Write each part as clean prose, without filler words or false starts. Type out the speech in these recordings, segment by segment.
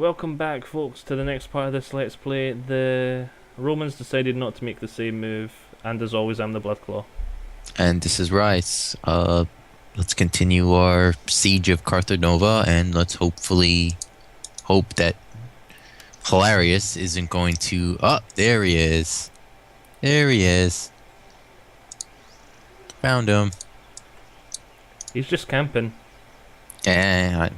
welcome back, folks, to the next part of this Let's Play. The Romans decided not to make the same move, and as always, I'm the Bloodclaw. And this is Rice. Let's continue our siege of Carthanova, and let's hopefully hope that Hilarious isn't going to. Oh, there he is. There he is. Found him. He's just camping. And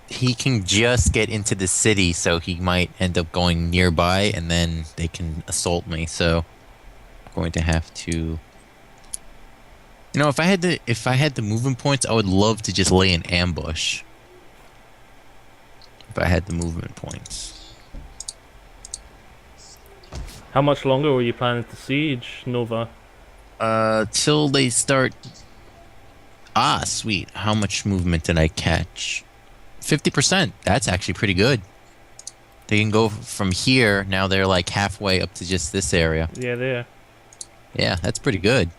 he can just get into the city, so he might end up going nearby, and then they can assault me. So I'm going to have to. You know, if I had the movement points, I would love to just lay an ambush. If I had the movement points. How much longer were you planning to siege Nova? Till they start. Ah, sweet. How much movement did I catch? 50%. That's actually pretty good. They can go from here. Now they're like halfway up to just this area. Yeah, there. Yeah, that's pretty good.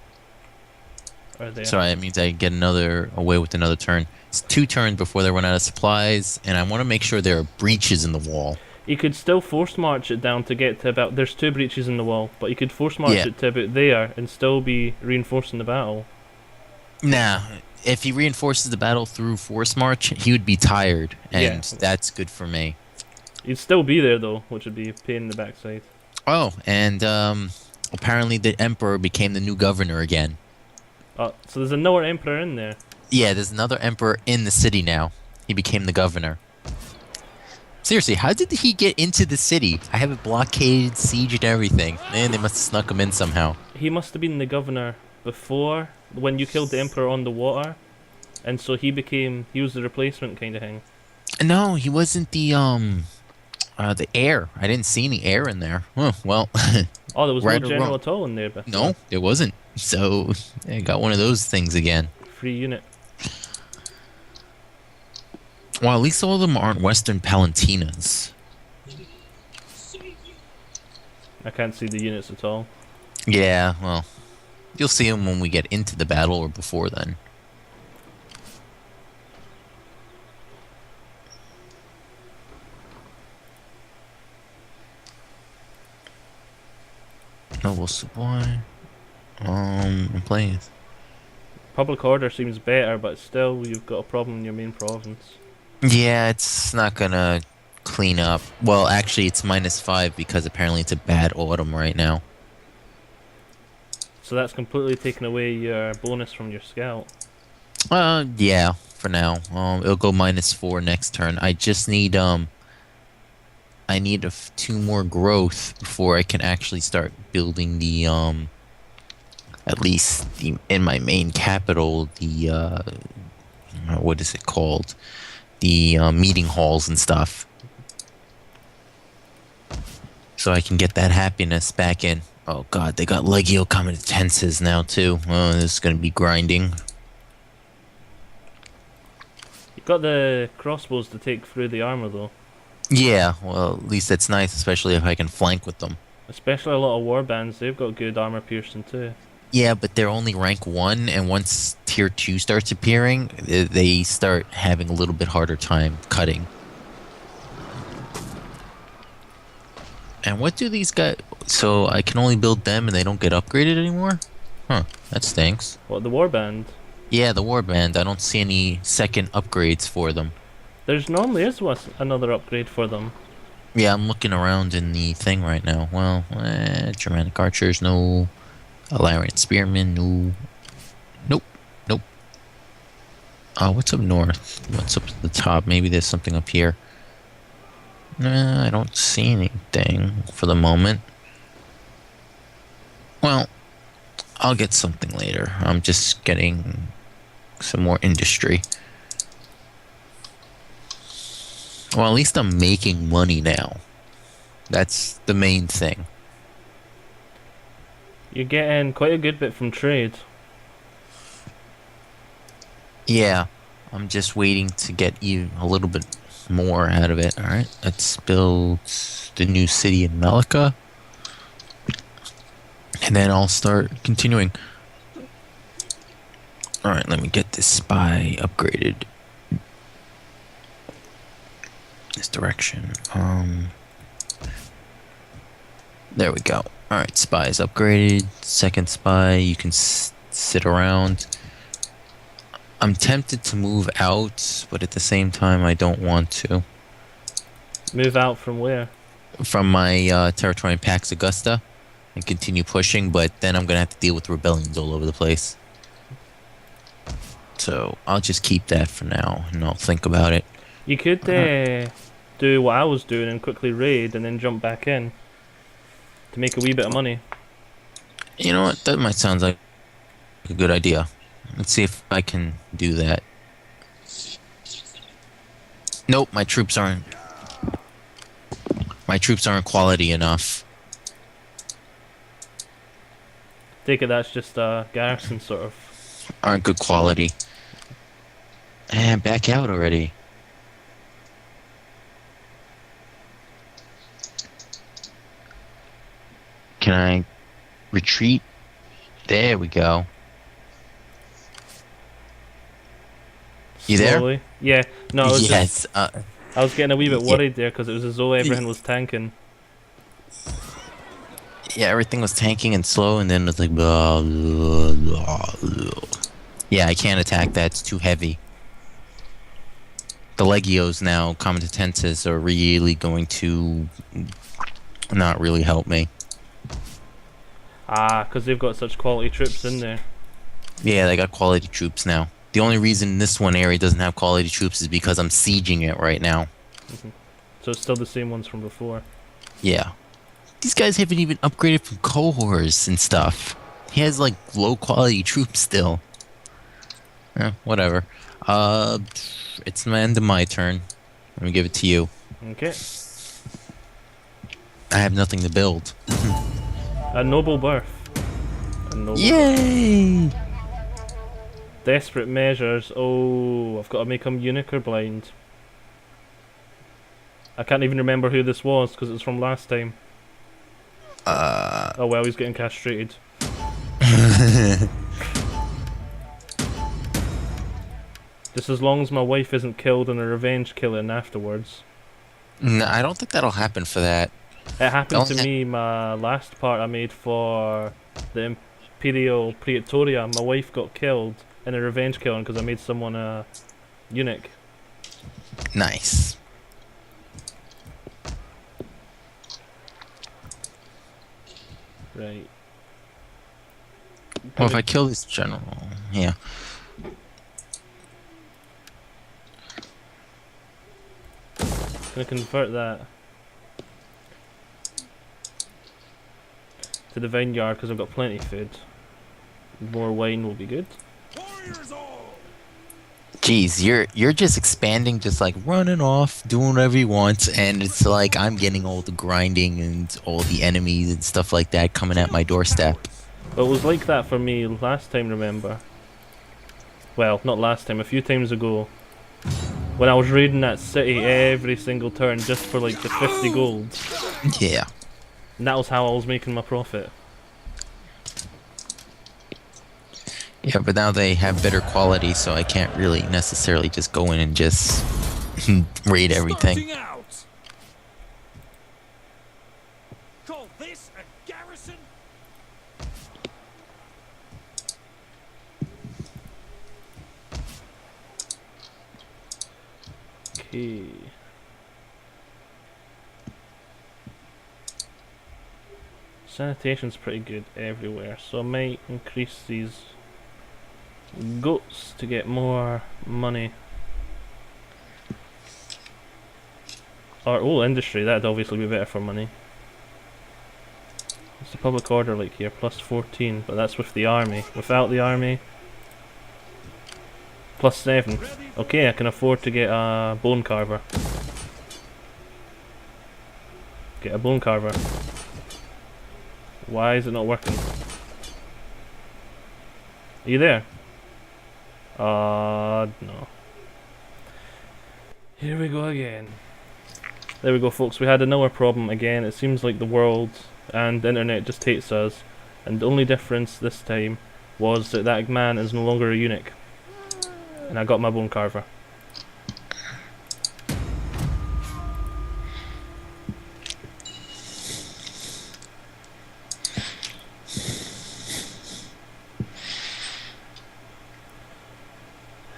Or there. So that means I get away with another turn. It's 2 turns before they run out of supplies, and I want to make sure there are breaches in the wall. You could still force march it down to get to about. There's 2 breaches in the wall, but you could force march Yeah. it to about there and still be reinforcing the battle. Nah, if he reinforces the battle through force march, he would be tired, and that's good for me. You'd still be there though, which would be a pain in the backside. Oh, and apparently the emperor became the new governor again. So there's another emperor in there. Yeah, there's another emperor in the city now. He became the governor. Seriously, how did he get into the city? I have it blockaded, sieged, and everything. Man, they must have snuck him in somehow. He must have been the governor before, when you killed the emperor on the water, and so he was the replacement kind of thing. No, he wasn't the heir. I didn't see any heir in there. Huh, well, Oh, there was right no or general wrong. at all in there, but No, there wasn't. So, I got one of those things again. free unit. Well, at least all of them aren't Western Palatinas. I can't see the units at all. Yeah, well, you'll see them when we get into the battle or before then. Noble supply. I'm playing. Public order seems better, but still, you've got a problem in your main province. Yeah, it's not gonna clean up. Well, actually, it's -5 because apparently it's a bad autumn right now. So that's completely taken away your bonus from your scout. Yeah, for now. It'll go -4 next turn. I just need I need 2 more growth before I can actually start building the at least in my main capital, the what is it called? The meeting halls and stuff. So I can get that happiness back in. Oh god, they got Legio Comitatenses now too. Oh, this is gonna be grinding. You've got the crossbows to take through the armor though. Yeah, well, at least that's nice, especially if I can flank with them. Especially a lot of warbands, they've got good armor piercing too. Yeah, but they're only rank 1, and once tier 2 starts appearing, they start having a little bit harder time cutting. And what do these guys... So I can only build them and they don't get upgraded anymore? Huh, that stinks. What, the warband? Yeah, the warband, I don't see any second upgrades for them. There's normally is another upgrade for them. Yeah, I'm looking around in the thing right now. Well, Germanic archers, no. Alarian spearmen, no. Nope, nope. What's up north? What's up at the top? Maybe there's something up here. Nah, I don't see anything for the moment. Well, I'll get something later. I'm just getting some more industry. Well, at least I'm making money now. That's the main thing. You're getting quite a good bit from trade. Yeah, I'm just waiting to get even a little bit more out of it. Alright, let's build the new city in Malika. And then I'll start continuing. Alright, let me get this spy upgraded. This direction. There we go. Alright, spy is upgraded. Second spy, you can sit around. I'm tempted to move out, but at the same time, I don't want to. Move out from where? From my territory in Pax Augusta and continue pushing, but then I'm going to have to deal with rebellions all over the place. So I'll just keep that for now, and I'll think about it. You could do what I was doing and quickly raid and then jump back in to make a wee bit of money. You know what? That might sound like a good idea. Let's see if I can do that. Nope, my troops aren't quality enough. Take it that's just a garrison sort of. Aren't good quality. And back out already. Can I retreat? There we go. You there? Slowly. Yeah. No, I was Yes. I was getting a wee bit worried there because it was as though everything was tanking. Yeah, everything was tanking and slow, and then it was like blah, blah, blah, blah. Yeah, I can't attack that. It's too heavy. The Legios now, Comitatenses, are really going to not really help me. Ah, because they've got such quality troops in there. Yeah, they got quality troops now. The only reason this one area doesn't have quality troops is because I'm sieging it right now. So it's still the same ones from before. Yeah. These guys haven't even upgraded from cohorts and stuff. He has like low quality troops still. Whatever. It's the end of my turn. Let me give it to you. Okay. I have nothing to build. A noble birth. A noble Yay! Desperate measures. Oh, I've got to make him eunuch or blind. I can't even remember who this was because it was from last time. Oh well, he's getting castrated. Just as long as my wife isn't killed in a revenge killing afterwards. No, I don't think that'll happen for that. It happened to me, my last part I made for the Imperial Praetoria. My wife got killed in a revenge killing because I made someone a eunuch. Nice. Right. Well, if I kill this general, yeah. Gonna convert that to the vineyard because I've got plenty of food. More wine will be good. Jeez, you're just expanding, just like running off, doing whatever you want, and it's like I'm getting all the grinding and all the enemies and stuff like that coming at my doorstep. But it was like that for me last time, remember? Well, not last time, a few times ago. When I was raiding that city every single turn just for like the 50 gold. Yeah. And that was how I was making my profit. Yeah, but now they have better quality, so I can't really necessarily just go in and just raid everything. Call this a garrison? Okay. Sanitation's pretty good everywhere, so I might increase these goats to get more money. Or industry, that'd obviously be better for money. What's the public order like here? Plus 14, but that's with the army. Without the army, plus 7. Okay, I can afford to get a bone carver. Get a bone carver. Why is it not working? Are you there? No. Here we go again. There we go, folks. We had another problem again. It seems like the world and the internet just hates us. And the only difference this time was that that man is no longer a eunuch. And I got my bone carver.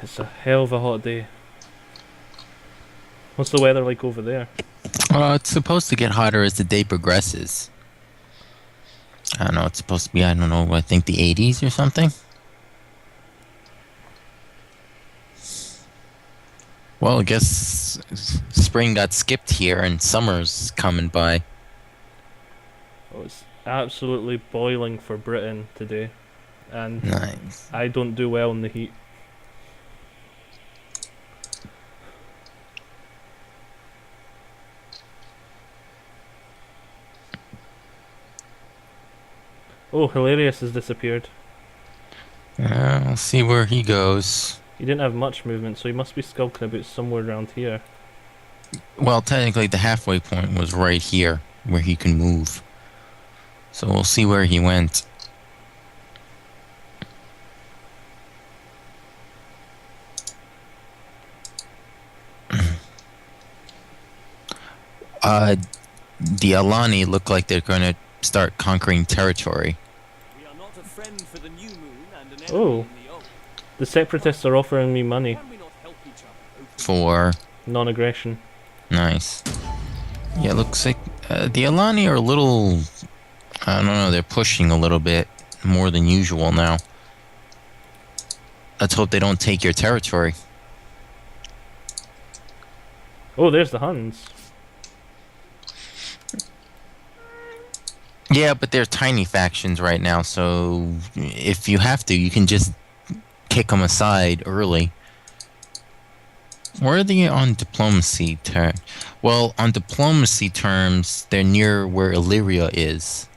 It's a hell of a hot day. What's the weather like over there? Well, it's supposed to get hotter as the day progresses. I don't know, it's supposed to be, I don't know, I think the 80s or something? Well, I guess spring got skipped here and summer's coming by. Oh, it's absolutely boiling for Britain today. And Nice. I don't do well in the heat. Oh, Hilarious has disappeared. We'll see where he goes. He didn't have much movement, so he must be skulking about somewhere around here. Well, technically the halfway point was right here, where he can move. So we'll see where he went. The Alani look like they're gonna start conquering territory. We are not a friend for the new moon and an enemy Oh. in the old. The Separatists are offering me money. Can we not help each other? For Non-aggression. nice. Yeah, looks like the Alani are a little. I don't know. They're pushing a little bit more than usual now. Let's hope they don't take your territory. Oh, there's the Huns. Yeah, but they're tiny factions right now, so if you have to, you can just kick them aside early. Where are they on diplomacy terms? Well, on diplomacy terms, they're near where Illyria is.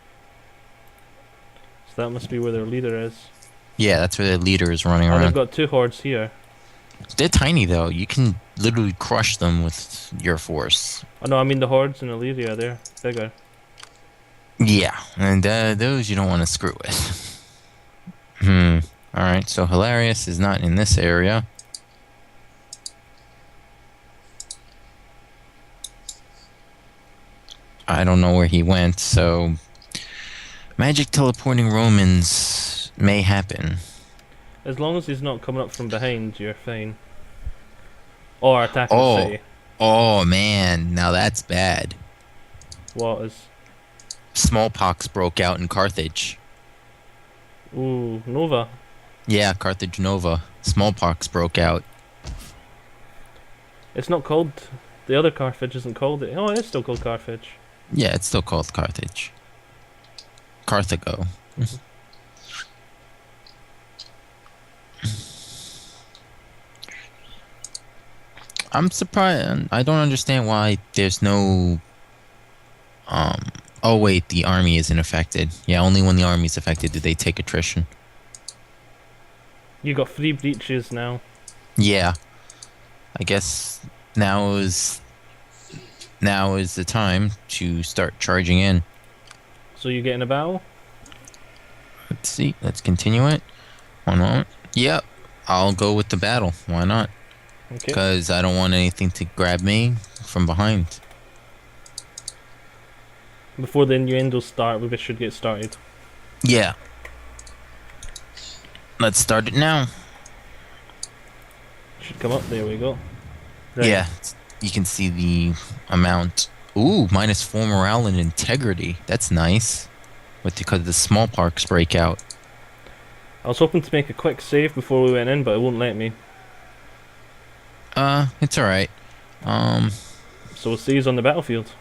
So that must be where their leader is. Yeah, that's where their leader is running Oh, they've around. got two hordes here. They're tiny, though. You can literally crush them with your force. Oh no, I mean the hordes in Illyria, they're bigger. Yeah, and those you don't want to screw with. Alright, so Hilarious is not in this area. I don't know where he went, so magic teleporting Romans may happen. As long as he's not coming up from behind, you're fine. Or attacking Oh. the city. Oh man, now that's bad. What is... Smallpox broke out in Carthage. Ooh, Nova. Yeah, Carthage Nova. Smallpox broke out. It's not called... The other Carthage isn't called it. Oh, it is still called Carthage. Yeah, it's still called Carthage. Carthago. I'm surprised. I don't understand why there's no. Oh wait, the army isn't affected. Yeah, only when the army is affected do they take attrition. You got 3 breaches now. Yeah, I guess now is the time to start charging in. So you get in a battle? Let's see. Let's continue it. 1 moment. Yep, I'll go with the battle. Why not? Okay. Because I don't want anything to grab me from behind. Before the innuendos start, we should get started. Yeah. Let's start it now. Should come up, there we go. Right. Yeah, you can see the amount. Ooh, -4 morale and integrity. That's nice. Because the smallpox breakout. I was hoping to make a quick save before we went in, but it won't let me. It's alright. So we'll see you on the battlefield.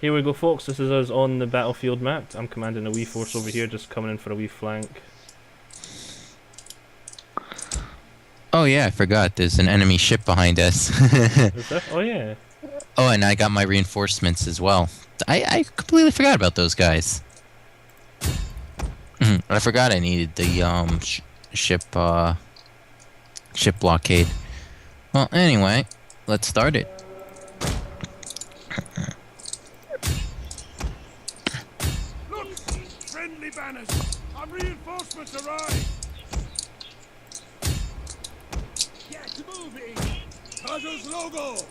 Here we go, folks. This is us on the battlefield map. I'm commanding a wee force over here, just coming in for a wee flank. Oh yeah, I forgot. There's an enemy ship behind us. Is there? Oh yeah. Oh, and I got my reinforcements as well. I completely forgot about those guys. I forgot I needed the ship blockade. Well, anyway, let's start it. Look! Friendly banners! Our reinforcements arrive! Get moving! Persia's logo!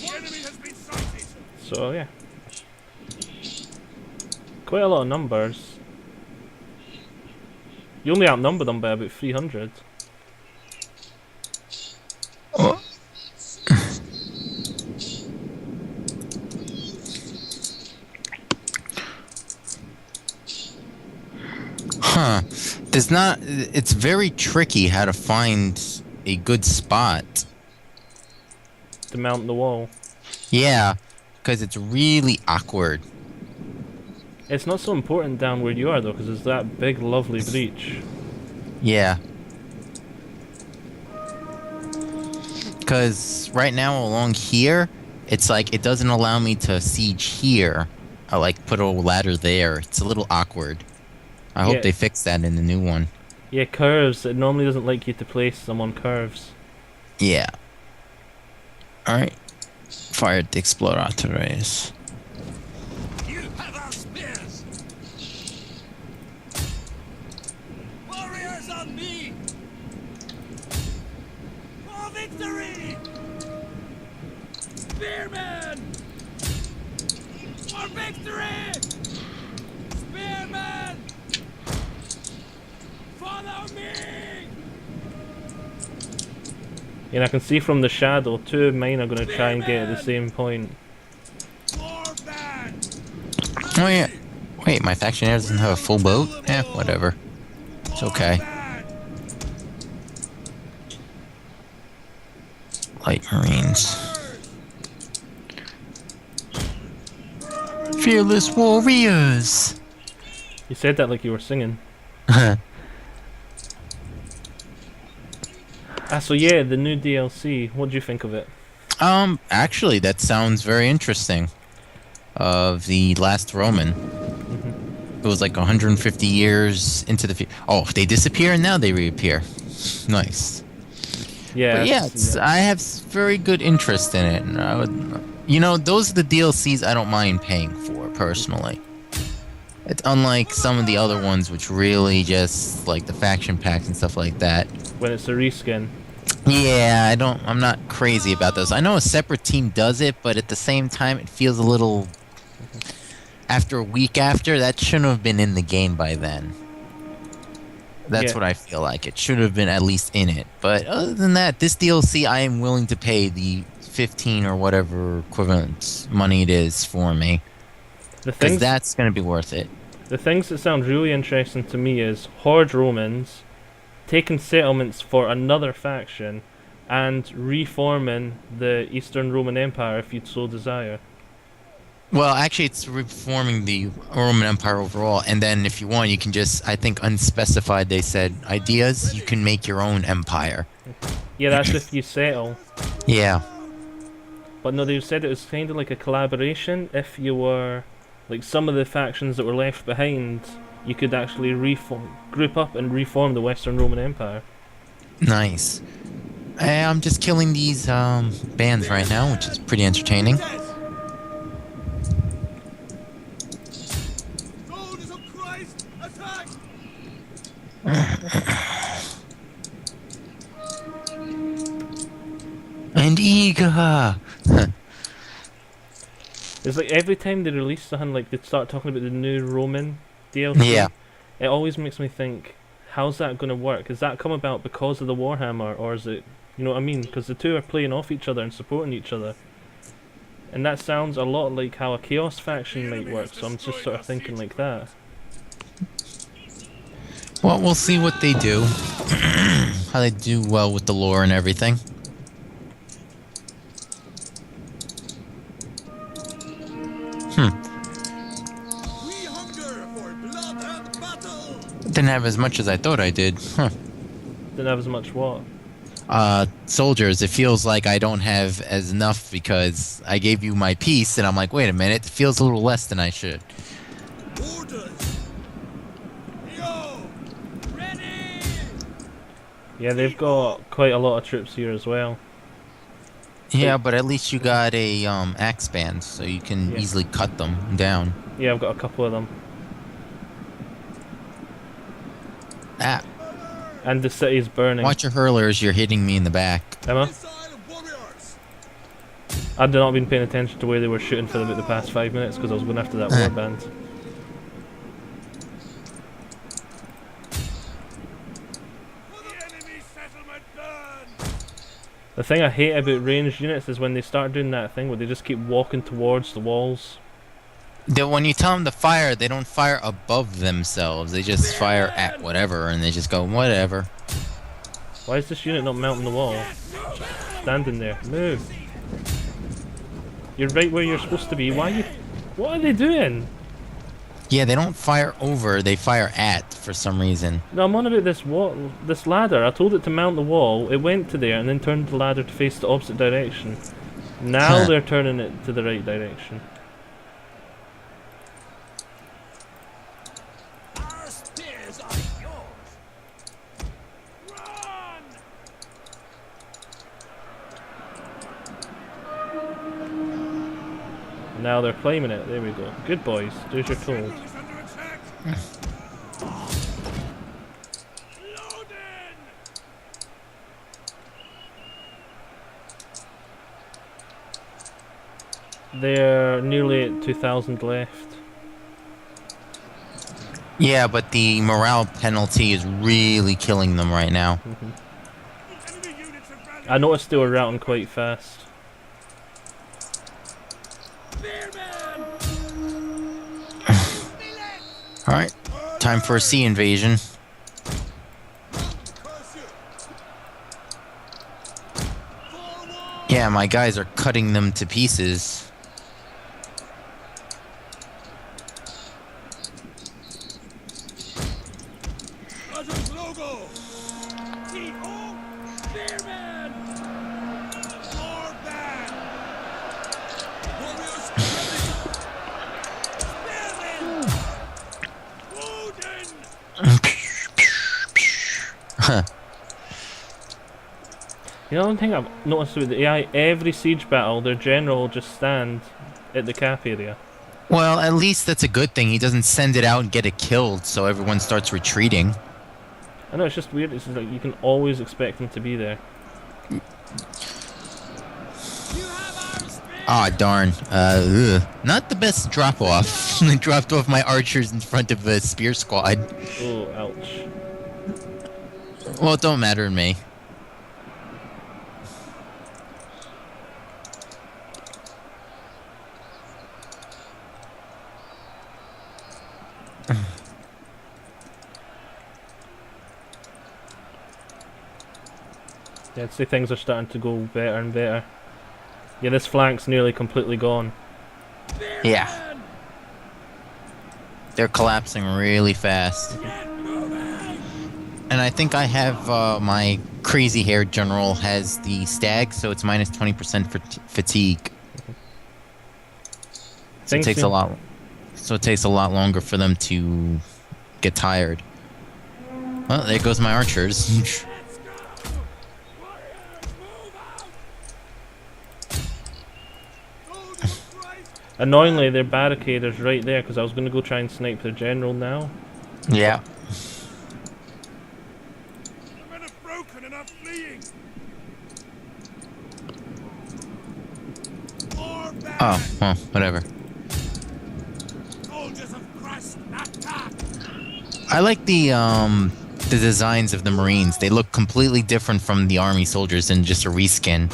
The enemy has been sighted. So yeah, quite a lot of numbers. You only outnumber them by about 300. Oh. Huh. There's not. It's very tricky how to find a good spot. To mount the wall. Yeah, because it's really awkward. It's not so important down where you are though, because it's that big, lovely breach. Yeah. Because right now along here, it's like it doesn't allow me to siege here. I like put a ladder there. It's a little awkward. I hope they fix that in the new one. Yeah, curves. It normally doesn't like you to place them on curves. Yeah. Alright. Fire the exploratores. You have our spears. Warriors on me. For victory. Spearmen. For victory. Spearmen. Follow me. And I can see from the shadow, 2 of mine are going to try and get at the same point. Oh yeah. Wait, my faction here doesn't have a full boat? Eh, whatever. It's okay. Light Marines. Fearless warriors! You said that like you were singing. So yeah, the new DLC. What do you think of it? Actually, that sounds very interesting. Of the last Roman. It was like 150 years into the future. Oh, they disappear and now they reappear. Nice. Yeah. But yeah, I have very good interest in it. And I would, you know, those are the DLCs I don't mind paying for, personally. It's unlike some of the other ones, which really just, like the faction packs and stuff like that. When it's a reskin. Yeah, I'm not crazy about those. I know a separate team does it, but at the same time, it feels a little... After a week after, that shouldn't have been in the game by then. That's what I feel like. It should have been at least in it. But other than that, this DLC, I am willing to pay the 15 or whatever equivalent money it is for me. Because that's going to be worth it. The things that sound really interesting to me is Horde Romans, taking settlements for another faction, and reforming the Eastern Roman Empire if you'd so desire. Well, actually, it's reforming the Roman Empire overall, and then if you want, you can just, I think, unspecified, they said, ideas, you can make your own empire. Yeah, that's if you settle. Yeah. But no, they said it was kind of like a collaboration. If you were, like some of the factions that were left behind, you could actually group up and reform the Western Roman Empire. Nice. I'm just killing these bands right now, which is pretty entertaining. And eager. It's like every time they release something, like they start talking about the new Roman DLC. Yeah. It always makes me think, how's that going to work? Is that come about because of the Warhammer, or is it, you know what I mean? Because the two are playing off each other and supporting each other. And that sounds a lot like how a Chaos faction might work, so I'm just sort of thinking like that. Well, we'll see what they do. How they do well with the lore and everything. We hunger for blood and battle. Didn't have as much as I thought I did. Huh. Didn't have as much what? Soldiers, it feels like I don't have as enough because I gave you my piece and I'm like, wait a minute, it feels a little less than I should. Orders. Yo. Ready. Yeah, they've got quite a lot of troops here as well. Yeah, but at least you got a axe band, so you can easily cut them down. Yeah, I've got a couple of them. Ah. And the city's burning. Watch your hurlers, you're hitting me in the back. Emma? Missile warriors. I'd not been paying attention to where they were shooting for about the past 5 minutes because I was going after that warband. The thing I hate about ranged units is when they start doing that thing where they just keep walking towards the walls. When you tell them to fire, they don't fire above themselves. They just fire at whatever, and they just go, whatever. Why is this unit not mounting the wall? Just standing there. Move. You're right where you're supposed to be. Why are you... What are they doing? Yeah, they don't fire over, they fire at for some reason. No, I'm on about this wall, this ladder. I told it to mount the wall. It went to there and then turned the ladder to face the opposite direction. Now they're turning it to the right direction. Our spears are yours. Run! Now they're claiming it. There we go. Good boys. Do as you're told. Is under attack. Loading! They're nearly at 2,000 left. Yeah, but the morale penalty is really killing them right now. Enemy units have rallied. I noticed they were routing quite fast. Spearman! Alright, time for a sea invasion. Curse you. Forward! Yeah, my guys are cutting them to pieces. Rogers logo! T.O. Spearman! More band! Warriors ready! Spearman! Woden! Huh. You know, one thing I've noticed with the AI, every siege battle, their general will just stand at the cap area. Well, at least that's a good thing. He doesn't send it out and get it killed, so everyone starts retreating. I know, it's just weird. It's just like you can always expect them to be there. You have our spear! Ah, darn. Not the best drop off. I dropped off my archers in front of a spear squad. Oh, ouch. Well, it don't matter to me. Yeah, I'd say things are starting to go better and better. Yeah, this flank's nearly completely gone. Yeah. They're collapsing really fast. And I think I have my crazy haired general has the stag, so it's minus 20% for fatigue. So it Things takes a seem- lot. So it takes a lot longer for them to get tired. Well, there goes my archers. Let's go! Warriors, move out! Soldiers, right! Annoyingly, their barricade is right there because I was going to go try and snipe their general now. Yeah. The men are broken and are fleeing! More band! Oh, well, whatever. Soldiers of Christ, attack! I like the designs of the Marines. They look completely different from the Army soldiers and just a reskin.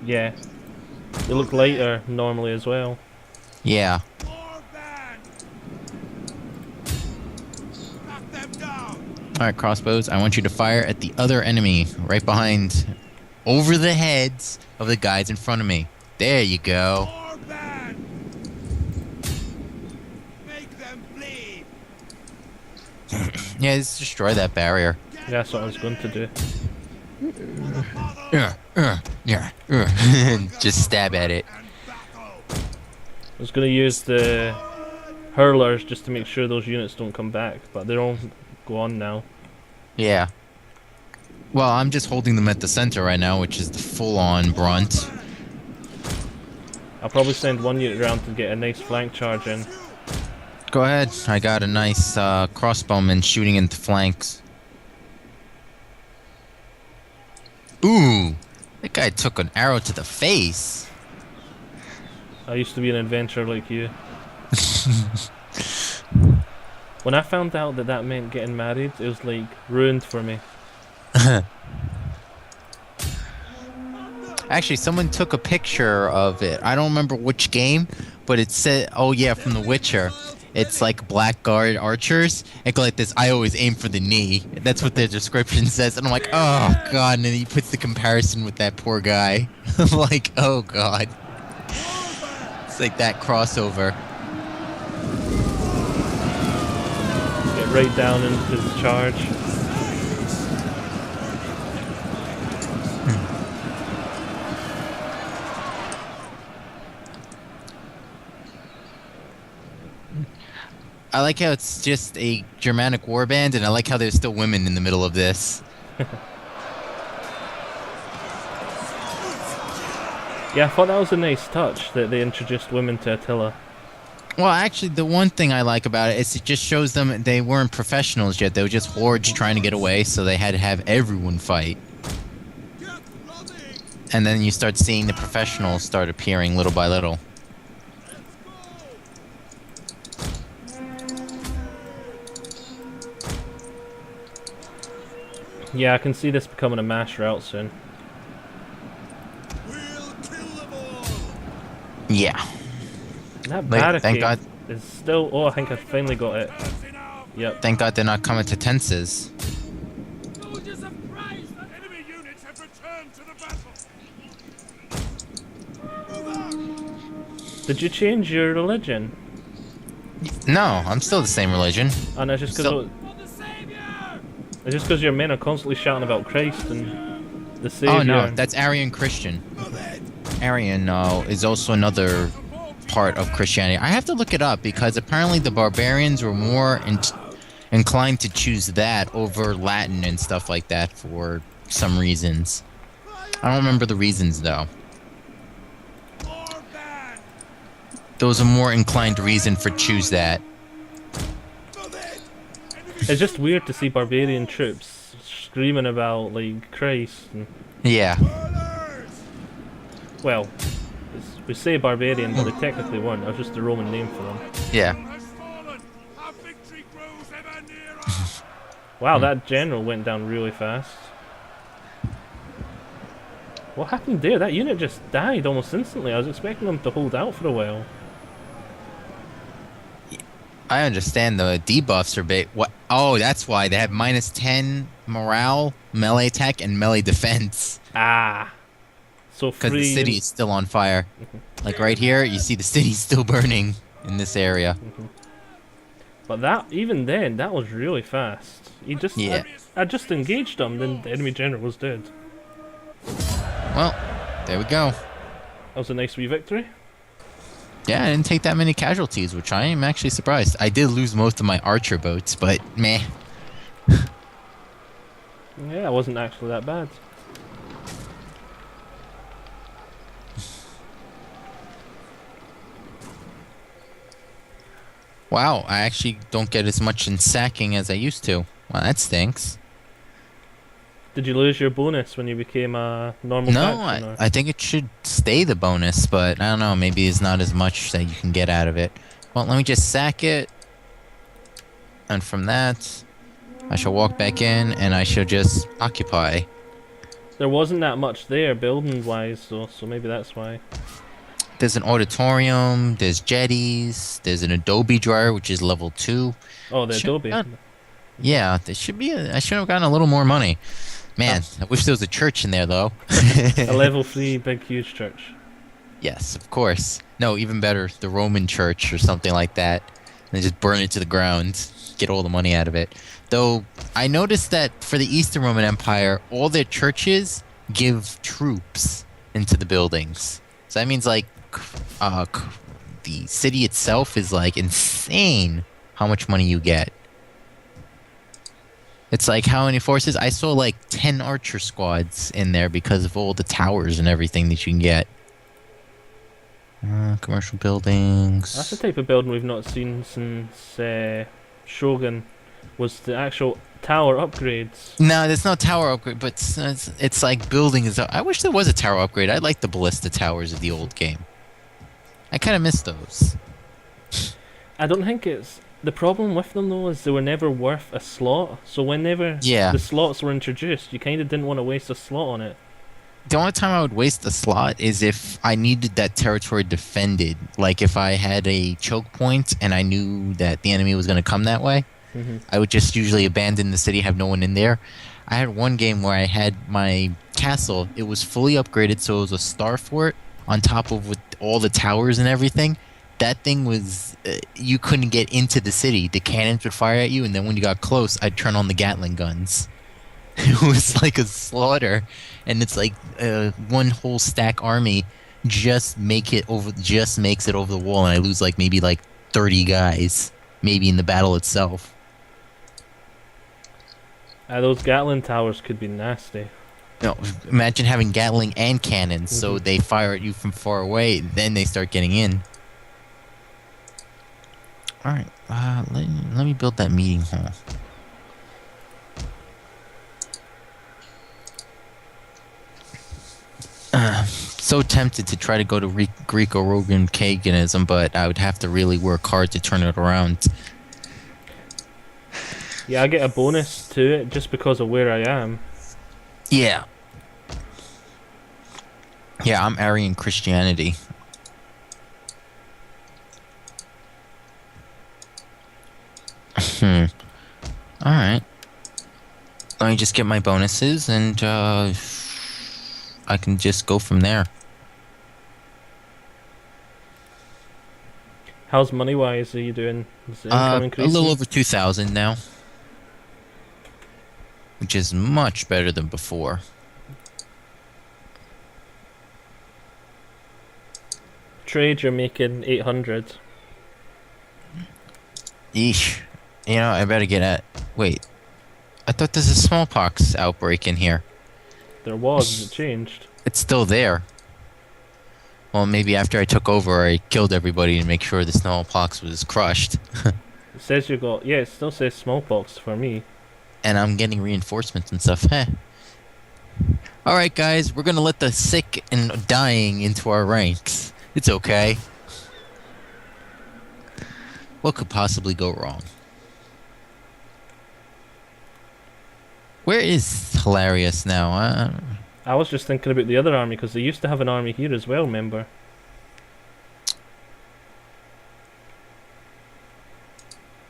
Yeah. They look lighter normally as well. Yeah. More band! Knock them down! Alright, crossbows, I want you to fire at the other enemy, right behind, over the heads of the guys in front of me. There you go. More band! Make them bleed! Yeah, just destroy that barrier. Yeah, that's what I was going to do. Just stab at it. And battle! I was going to use the hurlers just to make sure those units don't come back, but they're all gone now. Yeah. Well, I'm just holding them at the center right now, which is the full-on brunt. I'll probably send one unit around to get a nice flank charge in. Go ahead. I got a nice crossbowman shooting into flanks. Ooh! That guy took an arrow to the face. I used to be an adventurer like you. When I found out that that meant getting married, it was like ruined for me. Actually, someone took a picture of it. I don't remember which game, but it said, oh yeah, from The Witcher. It's like blackguard archers. It go like this, I always aim for the knee. That's what their description says. And I'm like, oh god, and then he puts the comparison with that poor guy. I'm like, oh god. It's like that crossover. Get right down into the charge. I like how it's just a Germanic warband, and I like how there's still women in the middle of this. Yeah, I thought that was a nice touch that they introduced women to Attila. Well, actually, the one thing I like about it is it just shows them they weren't professionals yet. They were just hordes trying to get away, so they had to have everyone fight. And then you start seeing the professionals start appearing little by little. Yeah, I can see this becoming a mass route soon. We'll kill them all. Yeah. That Like, barricade thank God. is still... Oh, I think I finally got it. That's enough. Yep. Thank God they're not coming to tenses. Soldiers of Christ, enemy units have returned to the battle. Move out. Did you change your religion? No, I'm still the same religion. And it's just So- because For the Savior. it's just because your men are constantly shouting about Christ and the Savior. Oh no, that's Aryan Christian. Aryan is also another part of Christianity. I have to look it up because apparently the barbarians were more inclined to choose that over Latin and stuff like that for some reasons. I don't remember the reasons though. More band. There was a more inclined reason for choose that. Move it. It's just weird to see barbarian troops screaming about like Christ. And, Yeah. Murderers. well, we say barbarian, but they technically weren't. That was just the Roman name for them. Yeah. Has fallen. Our victory grows ever nearer. Wow, that general went down really fast. What happened there? That unit just died almost instantly. I was expecting them to hold out for a while. I understand the debuffs are big. What? Oh, that's why they have -10 morale, melee attack, and melee defense. Ah. So Because free. the city is still on fire. Like right here, you see the city's still burning in this area. But that, even then, that was really fast. He just, Yeah. I just engaged him, then the enemy general was dead. Well, there we go. That was a nice wee victory. Yeah, I didn't take that many casualties, which I am actually surprised. I did lose most of my archer boats, but meh. Yeah, it wasn't actually that bad. Wow, I actually don't get as much in sacking as I used to. Well, that stinks. Did you lose your bonus when you became a normal No, faction? Or? I think it should stay the bonus, but I don't know, maybe it's not as much that you can get out of it. Well, let me just sack it. And from that, I shall walk back in and I shall just occupy. There wasn't that much there, building-wise, so maybe that's why. There's an auditorium, there's jetties, there's an Adobe dryer, which is level 2. Oh, the Should Adobe. not- Yeah, there should be I should have gotten a little more money. Man, I wish there was a church in there, though. A level 3 big huge church. Yes, of course. No, even better, the Roman church or something like that. And just burn it to the ground. Get all the money out of it. Though, I noticed that for the Eastern Roman Empire, all their churches give troops into the buildings. So that means, like, the city itself is, like, insane how much money you get. It's like how many forces? I saw, like, 10 archer squads in there because of all the towers and everything that you can get. Commercial buildings. That's the type of building we've not seen since Shogun, was the actual tower upgrades. No, there's no tower upgrade, but it's like buildings. I wish there was a tower upgrade. I like the ballista towers of the old game. I kind of miss those. I don't think it's the problem with them though is they were never worth a slot. So whenever Yeah. the slots were introduced, you kind of didn't want to waste a slot on it. The only time I would waste a slot is if I needed that territory defended. Like if I had a choke point and I knew that the enemy was going to come that way, I would just usually abandon the city, have no one in there. I had one game where I had my castle. It was fully upgraded, so it was a star fort on top of with all the towers and everything. That thing was you couldn't get into the city. The cannons would fire at you, and then when you got close, I'd turn on the Gatling guns. It was like a slaughter, and it's like one whole stack army just makes it over the wall, and I lose like maybe like 30 guys, maybe in the battle itself. Those Gatling towers could be nasty. No, imagine having Gatling and cannons, so they fire at you from far away, then they start getting in. Alright, let me build that meeting hall. So tempted to try to go to Greco-Roman paganism, but I would have to really work hard to turn it around. Yeah, I get a bonus to it just because of where I am. Yeah. Yeah, I'm Aryan Christianity. Alright. Let me just get my bonuses and I can just go from there. How's money wise are you doing? Is the income A increasing? little over 2,000 now. Which is much better than before. Trade, you're making 800. Yeesh. You know, I better get at... Wait. I thought there's a smallpox outbreak in here. There was, it changed. It's still there. Well, maybe after I took over, I killed everybody to make sure the smallpox was crushed. It says you got, yeah, it still says smallpox for me. And I'm getting reinforcements and stuff. Heh. Alright, guys, we're gonna let the sick and dying into our ranks. It's okay. What could possibly go wrong? Where is Hilarious now? I was just thinking about the other army because they used to have an army here as well, remember?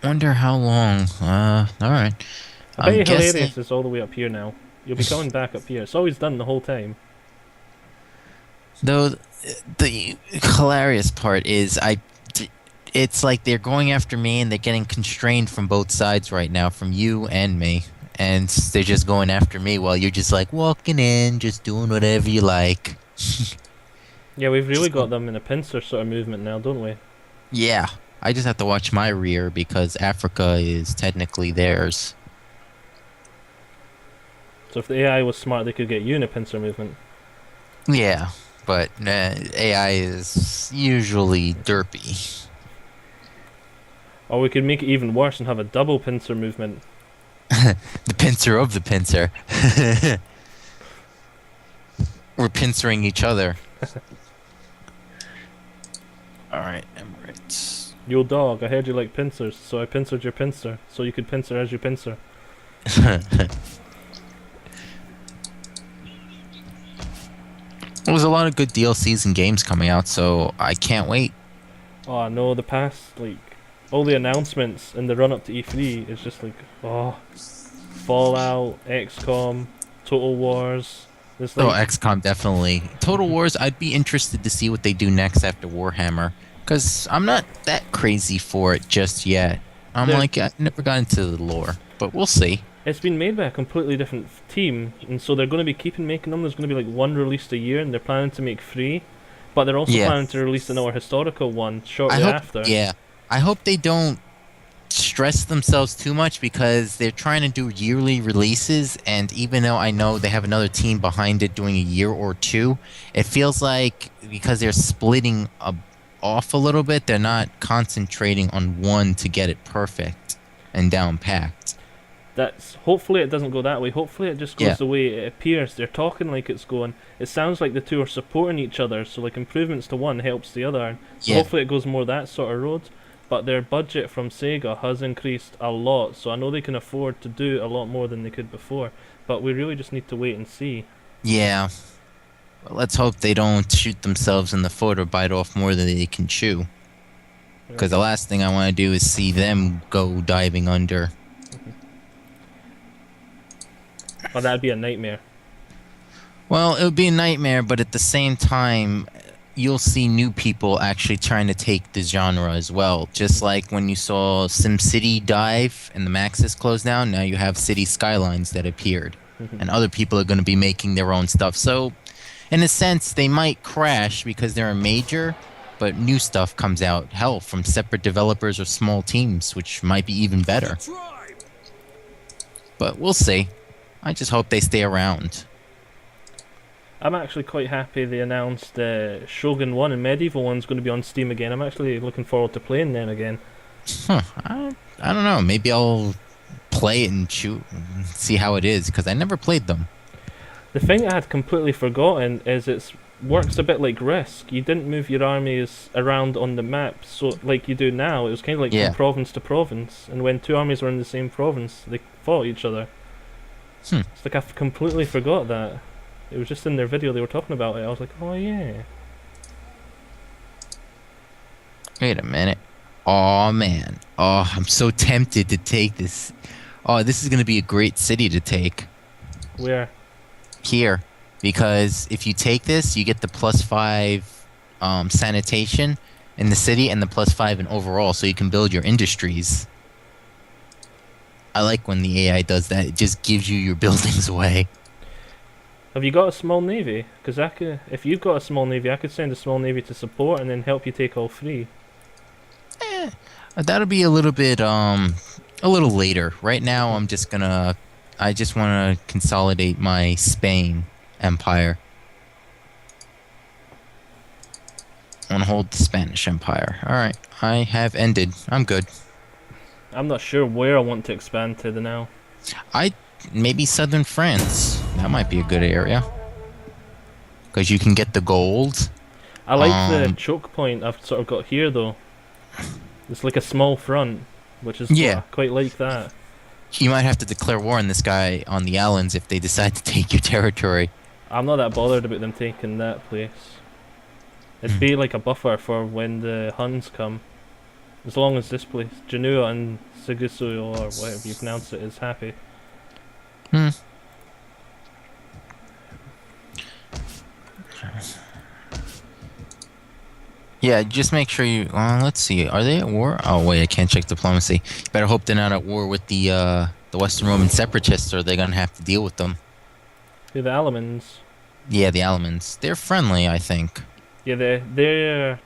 Wonder how long. Alright. I bet you Hilarious is all the way up here now. You'll be coming back up here. It's always done the whole time. Though, the hilarious part is it's like they're going after me and they're getting constrained from both sides right now, from you and me. And they're just going after me while you're just like walking in, just doing whatever you like. Yeah, we've really got them in a pincer sort of movement now, don't we? Yeah. I just have to watch my rear because Africa is technically theirs. So if the AI was smart, they could get you in a pincer movement. Yeah, but AI is usually derpy. Or we could make it even worse and have a double pincer movement. The pincer of the pincer. We're pincering each other. Alright, Emirates. Yo dog, I heard you like pincers, so I pincered your pincer, so you could pincer as you pincer. There's a lot of good DLCs and games coming out, so I can't wait. Oh no, the past, like, all the announcements in the run-up to E3 is just like, oh, Fallout, XCOM, Total Wars. It's Oh, like, XCOM definitely. Total Wars, I'd be interested to see what they do next after Warhammer. Because I'm not that crazy for it just yet. I never got into the lore. But we'll see. it's been made by a completely different team, and so they're going to be keeping making them. There's going to be like one released a year, and they're planning to make 3. But they're also Yeah. planning to release another historical one I shortly hope, after. yeah. I hope they don't stress themselves too much because they're trying to do yearly releases, and even though I know they have another team behind it doing a year or 2, it feels like because they're splitting off a little bit, they're not concentrating on one to get it perfect and down packed. That's hopefully it doesn't go that way. Hopefully it just goes Yeah. the way it appears. They're talking like it's going. It sounds like the two are supporting each other. So like improvements to one helps the other. So Yeah. hopefully it goes more that sort of road. But their budget from Sega has increased a lot. So I know they can afford to do a lot more than they could before. But we really just need to wait and see. Yeah. Well, let's hope they don't shoot themselves in the foot or bite off more than they can chew. Because the last thing I want to do is see them go diving under. Well, that'd be a nightmare. Well, it would be a nightmare, but at the same time, you'll see new people actually trying to take the genre as well. Just like when you saw SimCity dive and the Maxis closed down, now you have City Skylines that appeared. And other people are going to be making their own stuff. So, in a sense, they might crash because they're a major, but new stuff comes out, hell, from separate developers or small teams, which might be even better. Tribe. But we'll see. I just hope they stay around. I'm actually quite happy they announced Shogun 1 and Medieval 1's going to be on Steam again. I'm actually looking forward to playing them again. Huh. I don't know. Maybe I'll play it and shoot and see how it is, because I never played them. The thing I had completely forgotten is it works a bit like Risk. You didn't move your armies around on the map so like you do now. It was kind of like Yeah. from province to province. And when two armies were in the same province, they fought each other. It's like I completely forgot that. It was just in their video they were talking about it. I was like, oh yeah. Wait a minute. Oh man. Oh, I'm so tempted to take this. Oh, this is going to be a great city to take. Where? Here. Because if you take this, you get the +5 sanitation in the city and the +5 in overall, so you can build your industries. I like when the AI does that. It just gives you your buildings away. Have you got a small navy? Because if you've got a small navy, I could send a small navy to support and then help you take all three. That'll be a little bit, a little later. Right now, I just want to consolidate my Spain empire. I want to hold the Spanish Empire. Alright, I have ended. I'm good. I'm not sure where I want to expand to now. Maybe southern France. That might be a good area. Because you can get the gold. I like the choke point I've sort of got here though. It's like a small front, which is Yeah. I quite like that. You might have to declare war on this guy on the islands if they decide to take your territory. I'm not that bothered about them taking that place. It'd be like a buffer for when the Huns come. As long as this place, Genoa and Sigisu or whatever you pronounce it, is happy. Yeah, just make sure you. Let's see. Are they at war? Oh wait, I can't check diplomacy. Better hope they're not at war with the Western Roman separatists, or they're gonna have to deal with them. Who the Alamans? Yeah, the Alamans. They're friendly, I think. Yeah, they're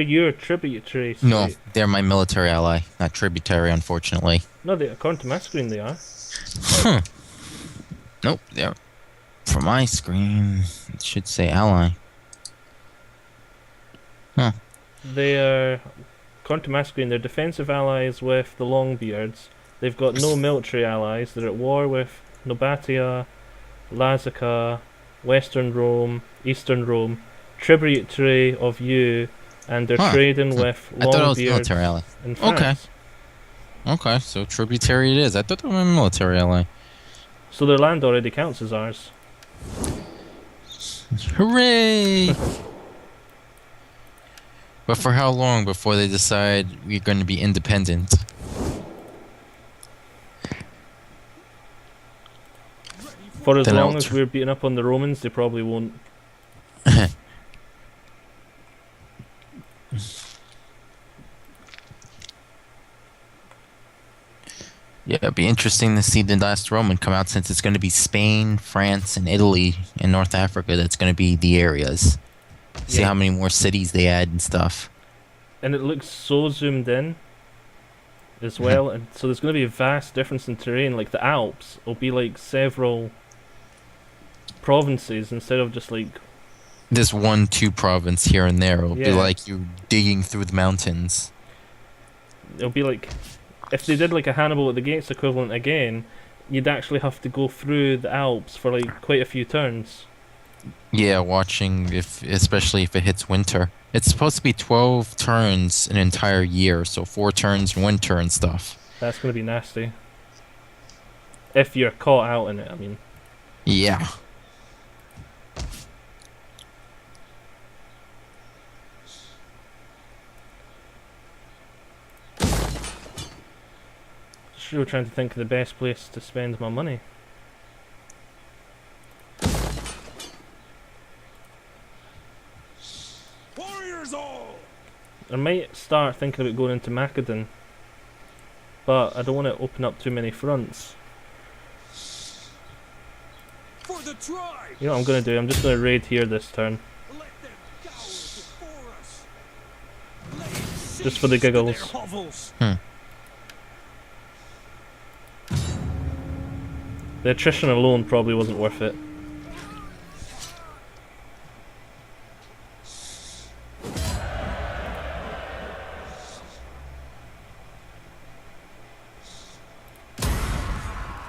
your tributary. No, state. they're my military ally, not tributary, unfortunately. No, according to my screen they are. Huh. Nope, they're. For my screen, it should say ally. Huh. They are, according to my screen, they're defensive allies with the Longbeards. They've got no military allies. They're at war with Nobatia, Lazica, Western Rome, Eastern Rome, tributary of you, and they're trading with I thought it was Longbeards military ally. in France. Okay, so tributary it is. I thought they were a military ally. So their land already counts as ours. Hooray! But for how long before they decide we're going to be independent? For as Then long I'll as we're beating up on the Romans, they probably won't. Yeah, it'd be interesting to see the last Roman come out, since it's going to be Spain, France, and Italy and North Africa that's going to be the areas. See Yeah. how many more cities they add and stuff. And it looks so zoomed in as well, and so there's going to be a vast difference in terrain. Like the Alps will be like several provinces instead of just like This 1-2 province here and there will be Yeah. like you digging through the mountains. it'll be like if they did like a Hannibal at the Gates equivalent again, you'd actually have to go through the Alps for like quite a few turns. Yeah, watching especially if it hits winter. It's supposed to be 12 turns an entire year, so 4 turns in winter and stuff. That's gonna be nasty. If you're caught out in it, I mean. Yeah. Still trying to think of the best place to spend my money. Warriors all! I might start thinking about going into Macedon, but I don't want to open up too many fronts. For the tribe! You know what I'm going to do? I'm just going to raid here this turn. Let them cower before us. Lay Just for the siege to their giggles. hovels. The attrition alone probably wasn't worth it.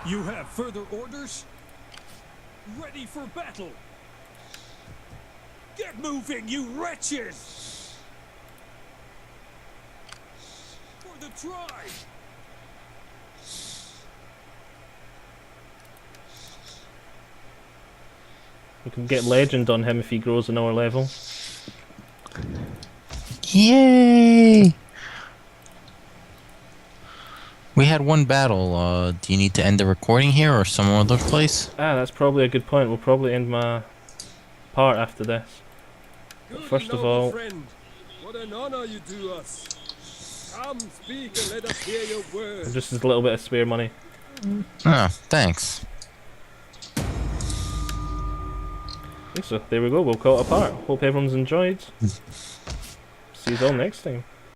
You have further orders? Ready for battle! Get moving, you wretches! For the tribe! We can get legend on him if he grows another level. Yay! We had one battle. Do you need to end the recording here or some other place? Ah, that's probably a good point. We'll probably end my part after this. Good First of noble all- friend, what an honor you do us. Come, speak and let us hear your words. Just a little bit of spare money. Ah, thanks. So there we go, we'll call it a part. Hope everyone's enjoyed. See you all next time.